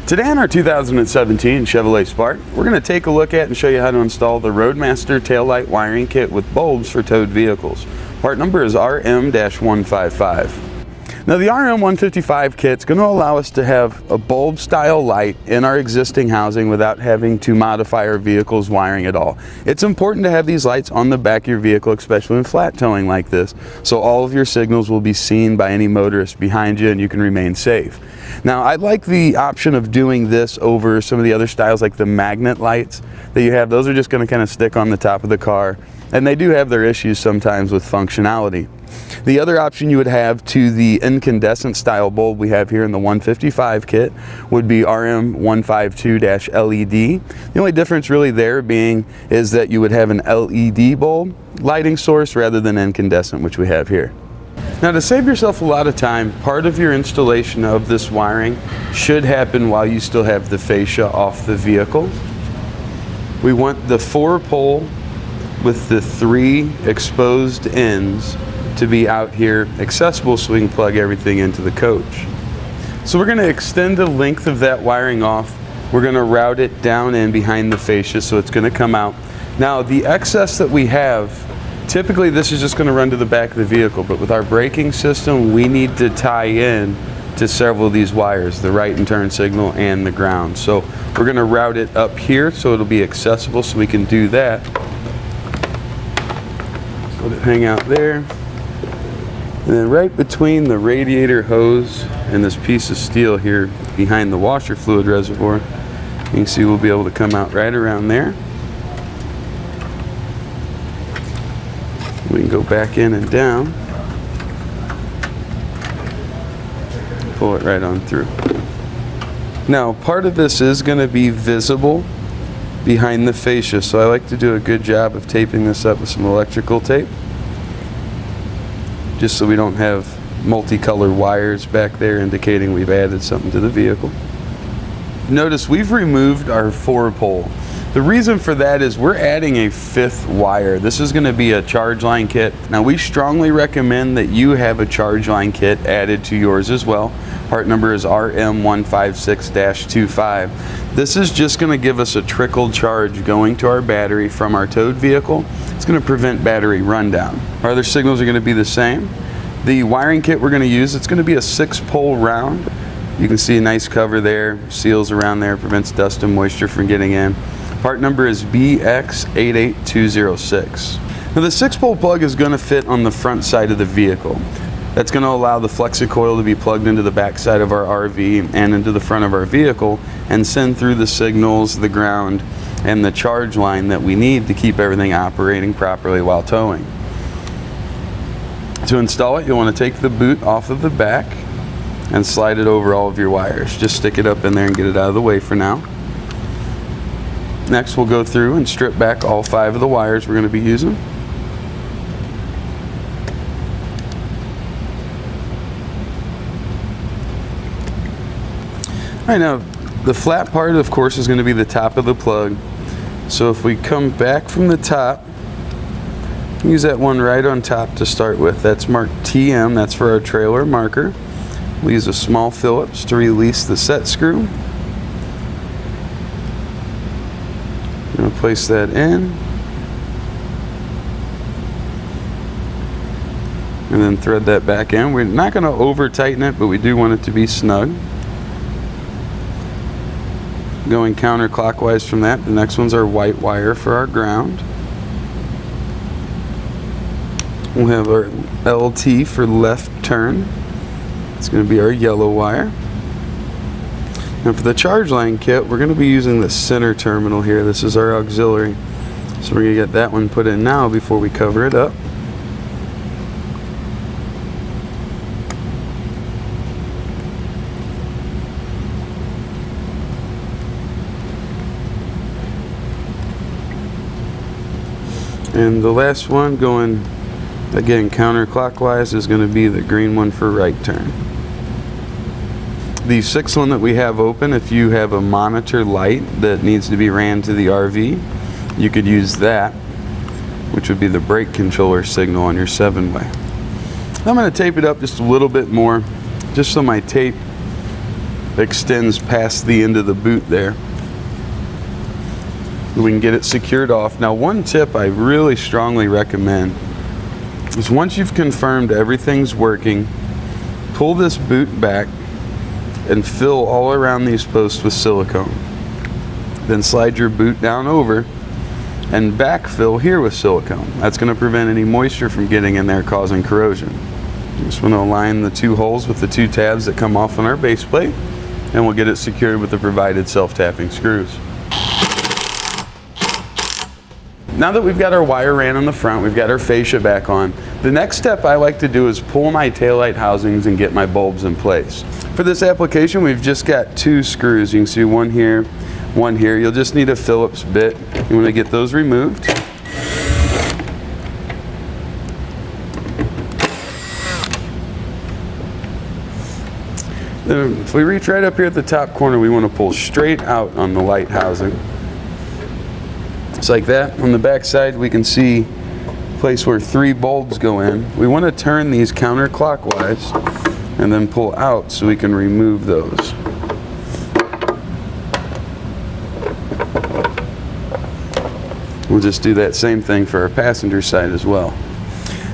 Today on our 2017 Chevrolet Spark, we're going to take a look at and show you how to install the Roadmaster taillight wiring kit with bulbs for towed vehicles. Part number is RM-155. Now the RM-155 kit is going to allow us to have a bulb style light in our existing housing without having to modify our vehicle's wiring at all. It's important to have these lights on the back of your vehicle, especially in flat towing like this, so all of your signals will be seen by any motorist behind you and you can remain safe. Now I like the option of doing this over some of the other styles like the magnet lights that you have. Those are just going to kind of stick on the top of the car, and they do have their issues sometimes with functionality. The other option you would have to the incandescent style bulb we have here in the 155 kit would be RM-152.LED. The only difference really there being is that you would have an LED bulb lighting source rather than incandescent, which we have here. Now to save yourself a lot of time, part of your installation of this wiring should happen while you still have the fascia off the vehicle. We want the 4-pole with the 3 exposed ends to be out here accessible so we can plug everything into the coach. So we're going to extend the length of that wiring off. We're going to route it down in behind the fascia so it's going to come out. Now the excess that we have, typically this is just going to run to the back of the vehicle, but with our braking system we need to tie in to several of these wires, the right and turn signal and the ground. So we're going to route it up here so it'll be accessible so we can do that. So let it hang out there. And then right between the radiator hose and this piece of steel here behind the washer fluid reservoir, you can see we'll be able to come out right around there. We can go back in and down, pull it right on through. Now part of this is going to be visible behind the fascia, so I like to do a good job of taping this up with some electrical tape, just so we don't have multicolored wires back there indicating we've added something to the vehicle. Notice we've removed our 4-pole. The reason for that is we're adding a 5th wire. This is going to be a charge line kit. Now we strongly recommend that you have a charge line kit added to yours as well. Part number is RM-156.25. This is just going to give us a trickle charge going to our battery from our towed vehicle. It's going to prevent battery rundown. Our other signals are going to be the same. The wiring kit we're going to use, it's going to be a 6-pole round. You can see a nice cover there, seals around there, prevents dust and moisture from getting in. Part number is BX88206. Now the 6-pole plug is going to fit on the front side of the vehicle. That's going to allow the flexi-coil to be plugged into the back side of our RV and into the front of our vehicle and send through the signals, the ground, and the charge line that we need to keep everything operating properly while towing. To install it, you'll want to take the boot off of the back and slide it over all of your wires. Just stick it up in there and get it out of the way for now. Next we'll go through and strip back all 5 of the wires we're going to be using. Alright, now the flat part of course is going to be the top of the plug. So if we come back from the top, use that one right on top to start with. That's marked TM, that's for our trailer marker. We'll use a small Phillips to release the set screw. I'm going to place that in. And then thread that back in. We're not going to over tighten it, but we do want it to be snug. Going counterclockwise from that, the next one's our white wire for our ground. We'll have our LT for left turn. It's going to be our yellow wire. And for the charge line kit, we're going to be using the center terminal here. This is our auxiliary. So we're going to get that one put in now before we cover it up. And the last one, going again counterclockwise, is going to be the green one for right turn. The 6th one that we have open, if you have a monitor light that needs to be ran to the RV, you could use that, which would be the brake controller signal on your 7-way. I'm going to tape it up just a little bit more, just so my tape extends past the end of the boot there. We can get it secured off. Now, one tip I really strongly recommend is once you've confirmed everything's working, pull this boot back and fill all around these posts with silicone. Then slide your boot down over and backfill here with silicone. That's going to prevent any moisture from getting in there causing corrosion. Just want to align the two holes with the two tabs that come off on our base plate, and we'll get it secured with the provided self-tapping screws. Now that we've got our wire ran on the front, we've got our fascia back on, the next step I like to do is pull my taillight housings and get my bulbs in place. For this application, we've just got two screws. You can see one here, one here. You'll just need a Phillips bit. You want to get those removed. Then if we reach right up here at the top corner, we want to pull straight out on the light housing. Just like that. On the back side, we can see a place where 3 bulbs go in. We want to turn these counterclockwise and then pull out so we can remove those. We'll just do that same thing for our passenger side as well.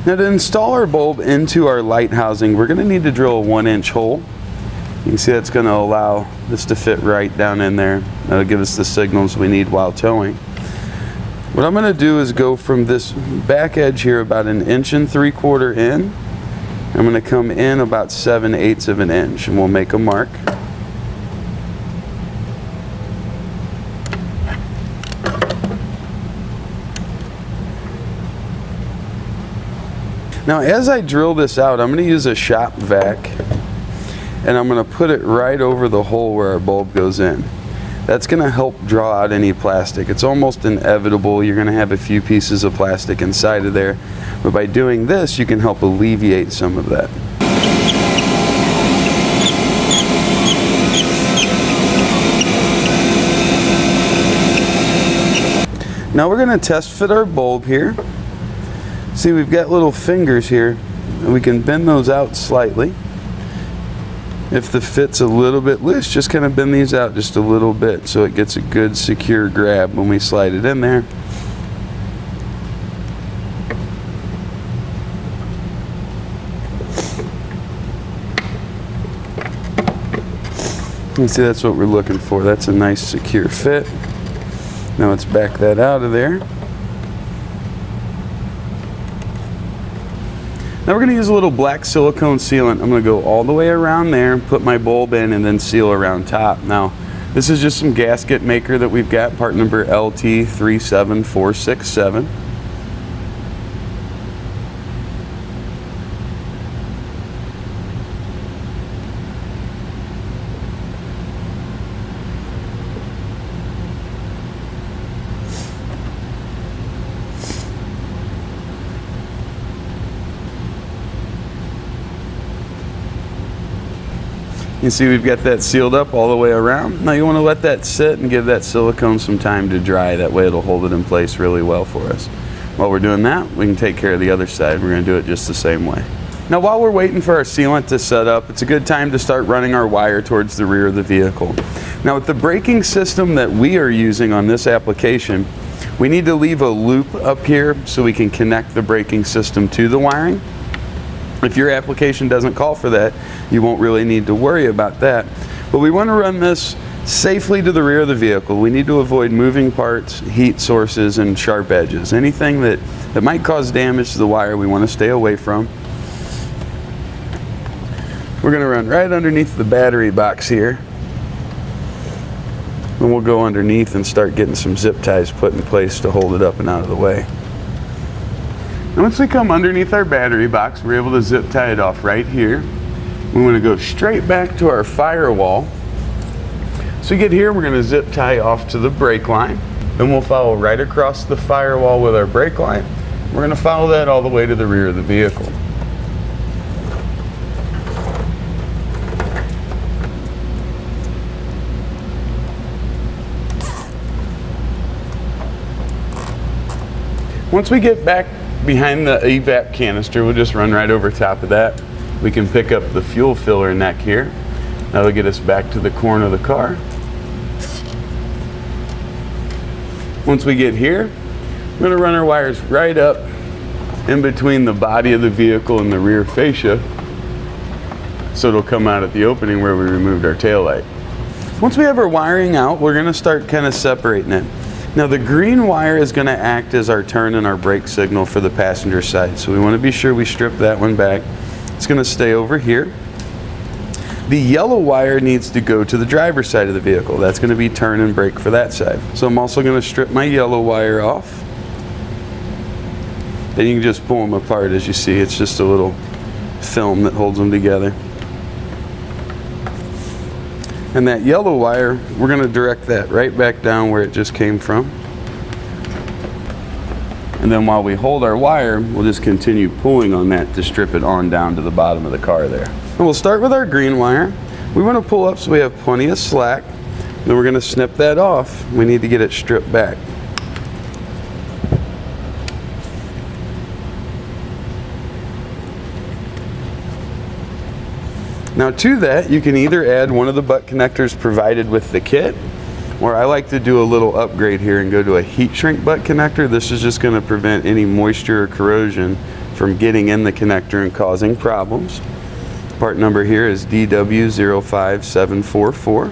Now, to install our bulb into our light housing, we're going to need to drill a 1-inch hole. You can see that's going to allow this to fit right down in there. That'll give us the signals we need while towing. What I'm going to do is go from this back edge here about 1 3/4 inches in. I'm going to come in about 7/8 of an inch, and we'll make a mark. Now, as I drill this out, I'm going to use a shop vac, and I'm going to put it right over the hole where our bulb goes in. That's going to help draw out any plastic. It's almost inevitable you're going to have a few pieces of plastic inside of there, but by doing this, you can help alleviate some of that. Now we're going to test fit our bulb here. See, we've got little fingers here, and we can bend those out slightly. If the fit's a little bit loose, just kind of bend these out just a little bit so it gets a good secure grab when we slide it in there. You see, that's what we're looking for. That's a nice secure fit. Now let's back that out of there. Now we're going to use a little black silicone sealant. I'm going to go all the way around there, put my bulb in, and then seal around top. Now, this is just some gasket maker that we've got, part number LT37467. You see we've got that sealed up all the way around. Now you want to let that sit and give that silicone some time to dry. That way it'll hold it in place really well for us. While we're doing that, we can take care of the other side. We're going to do it just the same way. Now while we're waiting for our sealant to set up, it's a good time to start running our wire towards the rear of the vehicle. Now with the braking system that we are using on this application, we need to leave a loop up here so we can connect the braking system to the wiring. If your application doesn't call for that, you won't really need to worry about that. But we want to run this safely to the rear of the vehicle. We need to avoid moving parts, heat sources, and sharp edges. Anything that might cause damage to the wire, we want to stay away from. We're going to run right underneath the battery box here. And we'll go underneath and start getting some zip ties put in place to hold it up and out of the way. And once we come underneath our battery box, we're able to zip tie it off right here. We want to go straight back to our firewall. So we get here, we're going to zip tie off to the brake line. Then we'll follow right across the firewall with our brake line. We're going to follow that all the way to the rear of the vehicle. Once we get back behind the evap canister, we'll just run right over top of that. We can pick up the fuel filler neck here. That'll get us back to the corner of the car. Once we get here, we're going to run our wires right up in between the body of the vehicle and the rear fascia, so it'll come out at the opening where we removed our taillight. Once we have our wiring out, we're going to start kind of separating it. Now the green wire is going to act as our turn and our brake signal for the passenger side, so we want to be sure we strip that one back. It's going to stay over here. The yellow wire needs to go to the driver's side of the vehicle. That's going to be turn and brake for that side. So I'm also going to strip my yellow wire off. Then you can just pull them apart. As you see, it's just a little film that holds them together. And that yellow wire, we're going to direct that right back down where it just came from. And then while we hold our wire, we'll just continue pulling on that to strip it on down to the bottom of the car there. And we'll start with our green wire. We want to pull up so we have plenty of slack. Then we're going to snip that off. We need to get it stripped back. Now to that, you can either add one of the butt connectors provided with the kit, or I like to do a little upgrade here and go to a heat shrink butt connector. This is just going to prevent any moisture or corrosion from getting in the connector and causing problems. Part number here is DW05744.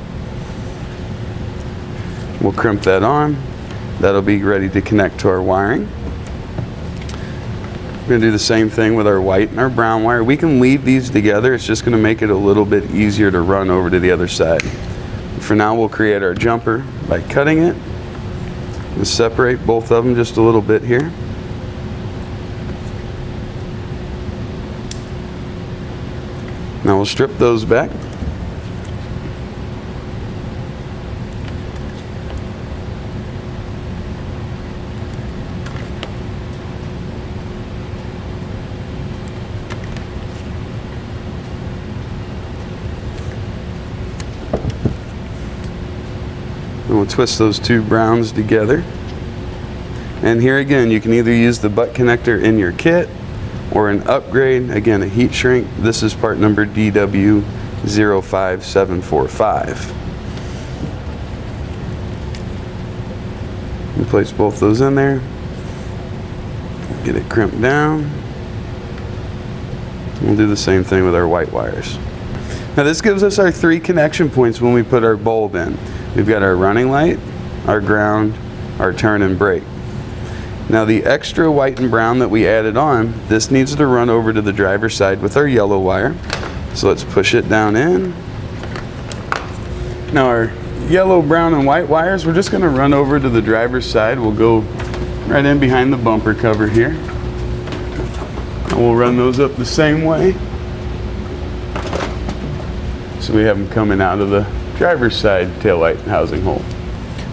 We'll crimp that on. That'll be ready to connect to our wiring. We're going to do the same thing with our white and our brown wire. We can leave these together. It's just going to make it a little bit easier to run over to the other side. For now, we'll create our jumper by cutting it and separate both of them just a little bit here. Now we'll strip those back. And we'll twist those two browns together. And here again, you can either use the butt connector in your kit or an upgrade, again a heat shrink. This is part number DW05745. And place both those in there. Get it crimped down. We'll do the same thing with our white wires. Now this gives us our 3 connection points when we put our bulb in. We've got our running light, our ground, our turn and brake. Now the extra white and brown that we added on, this needs to run over to the driver's side with our yellow wire. So let's push it down in. Now our yellow, brown, and white wires, we're just going to run over to the driver's side. We'll go right in behind the bumper cover here. And we'll run those up the same way. So we have them coming out of the driver's side taillight housing hole.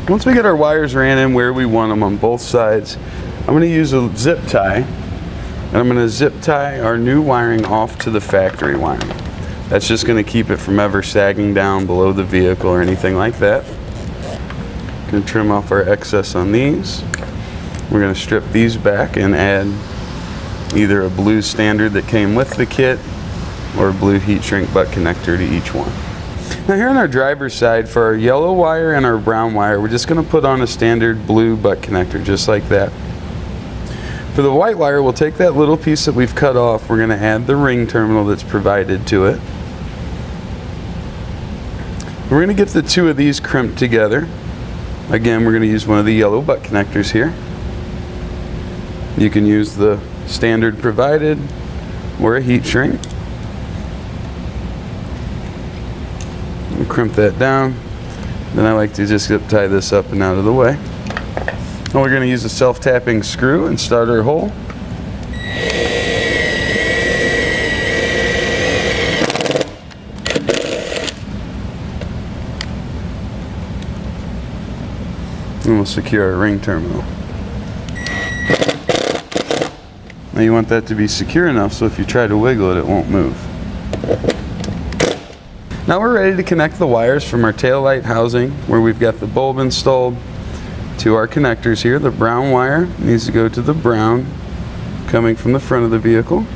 Once we get our wires ran in where we want them on both sides, I'm going to use a zip tie, and I'm going to zip tie our new wiring off to the factory wiring. That's just going to keep it from ever sagging down below the vehicle or anything like that. Going to trim off our excess on these. We're going to strip these back and add either a blue standard that came with the kit or a blue heat shrink butt connector to each one. Now here on our driver's side, for our yellow wire and our brown wire, we're just going to put on a standard blue butt connector, just like that. For the white wire, we'll take that little piece that we've cut off, we're going to add the ring terminal that's provided to it. We're going to get the 2 of these crimped together. Again, we're going to use one of the yellow butt connectors here. You can use the standard provided or a heat shrink. Crimp that down. Then I like to just zip tie this up and out of the way. And we're going to use a self-tapping screw and start our hole. And we'll secure our ring terminal. Now you want that to be secure enough so if you try to wiggle it, it won't move. Now we're ready to connect the wires from our taillight housing, where we've got the bulb installed, to our connectors here. The brown wire needs to go to the brown, coming from the front of the vehicle.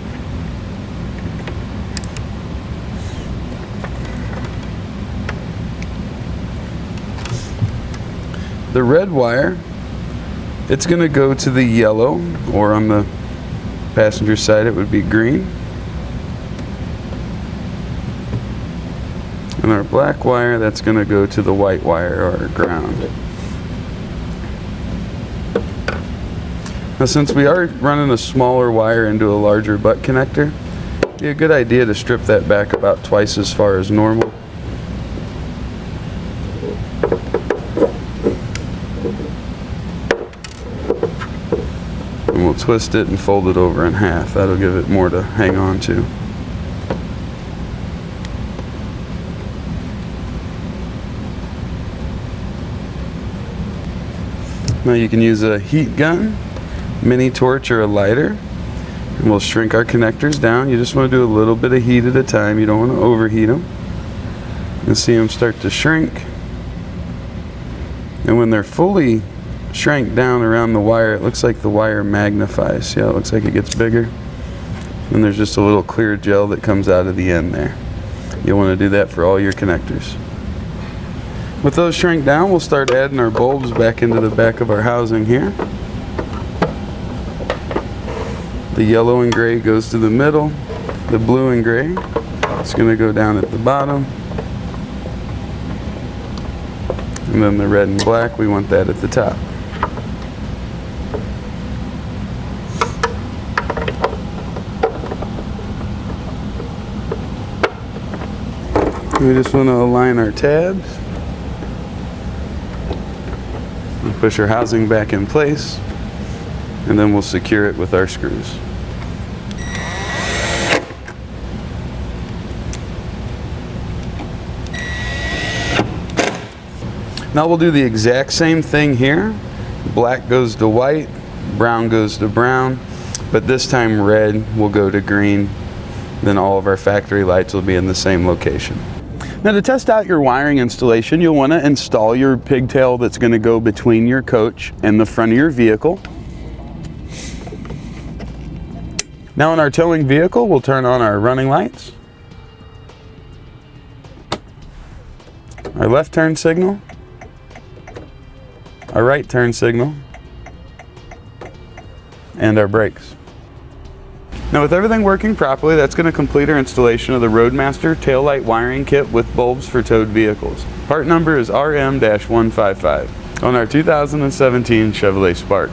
The red wire, it's going to go to the yellow, or on the passenger side it would be green. And our black wire, that's going to go to the white wire, or ground. Now, since we are running a smaller wire into a larger butt connector, it'd be a good idea to strip that back about twice as far as normal. And we'll twist it and fold it over in half. That'll give it more to hang on to. Now you can use a heat gun, mini torch, or a lighter, and we'll shrink our connectors down. You just want to do a little bit of heat at a time. You don't want to overheat them. And see them start to shrink. And when they're fully shrank down around the wire, it looks like the wire magnifies. See how it looks like it gets bigger? And there's just a little clear gel that comes out of the end there. You'll want to do that for all your connectors. With those shrink down, we'll start adding our bulbs back into the back of our housing here. The yellow and gray goes to the middle. The blue and gray is going to go down at the bottom. And then the red and black, we want that at the top. We just want to align our tabs. And push our housing back in place, and then we'll secure it with our screws. Now we'll do the exact same thing here. Black goes to white, brown goes to brown, but this time red will go to green. Then all of our factory lights will be in the same location. Now, to test out your wiring installation, you'll want to install your pigtail that's going to go between your coach and the front of your vehicle. Now, in our towing vehicle, we'll turn on our running lights, our left turn signal, our right turn signal, and our brakes. Now, with everything working properly, that's going to complete our installation of the Roadmaster taillight wiring kit with bulbs for towed vehicles. Part number is RM-155 on our 2017 Chevrolet Spark.